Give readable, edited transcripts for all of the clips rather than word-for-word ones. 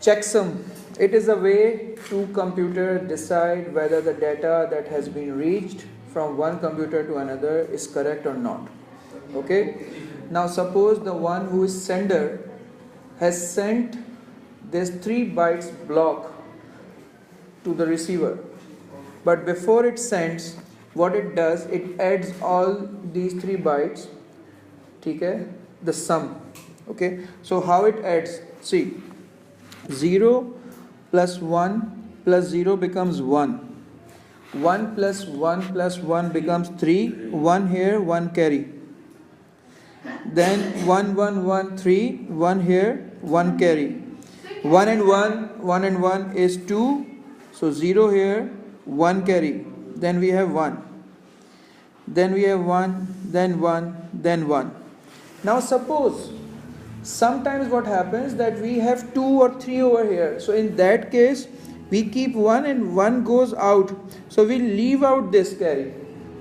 Checksum. It is a way to computer decide whether the data that has been reached from one computer to another is correct or not. Okay. Now suppose the one who is sender has sent this 3 bytes block to the receiver, but before it sends, what it does, it adds all these 3 bytes, okay, the sum. Okay, so how it adds? See, 0 plus 1 plus 0 becomes 1. 1 plus 1 plus 1 becomes 3. 1 here, 1 carry. Then 1, 1, 1, 3. 1 here, 1 carry. 1 and 1 is 2. So 0 here, 1 carry. Then we have 1. Then we have 1, then 1, then 1. Now suppose, sometimes what happens that we have 2 or 3 over here. So in that case, we keep 1 and 1 goes out. So we leave out this carry.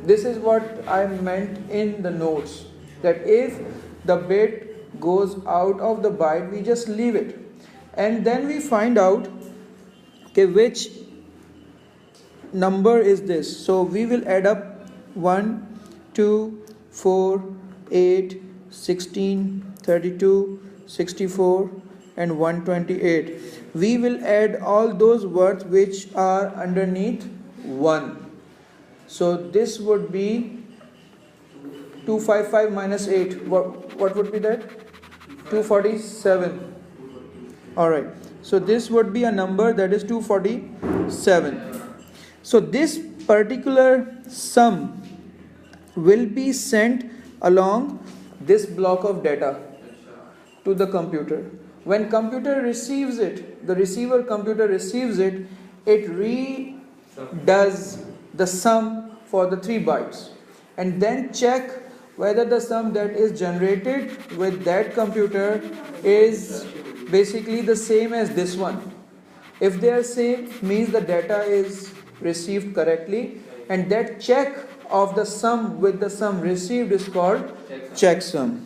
This is what I meant in the notes. That if the bit goes out of the byte, we just leave it. And then we find out, okay, which number is this. So we will add up 1, 2, 4, 8, 16, 32, 64 and 128. We will add all those words which are underneath 1. So this would be 255 minus 8. What would be that? 247. Alright. So this would be a number that is 247. So this particular sum will be sent along this block of data to the computer. When computer receives it, the receiver computer receives it, it redoes the sum for the 3 bytes and then check whether the sum that is generated with that computer is basically the same as this one. If they are same, means the data is received correctly, and that check of the sum with the sum received is called checksum.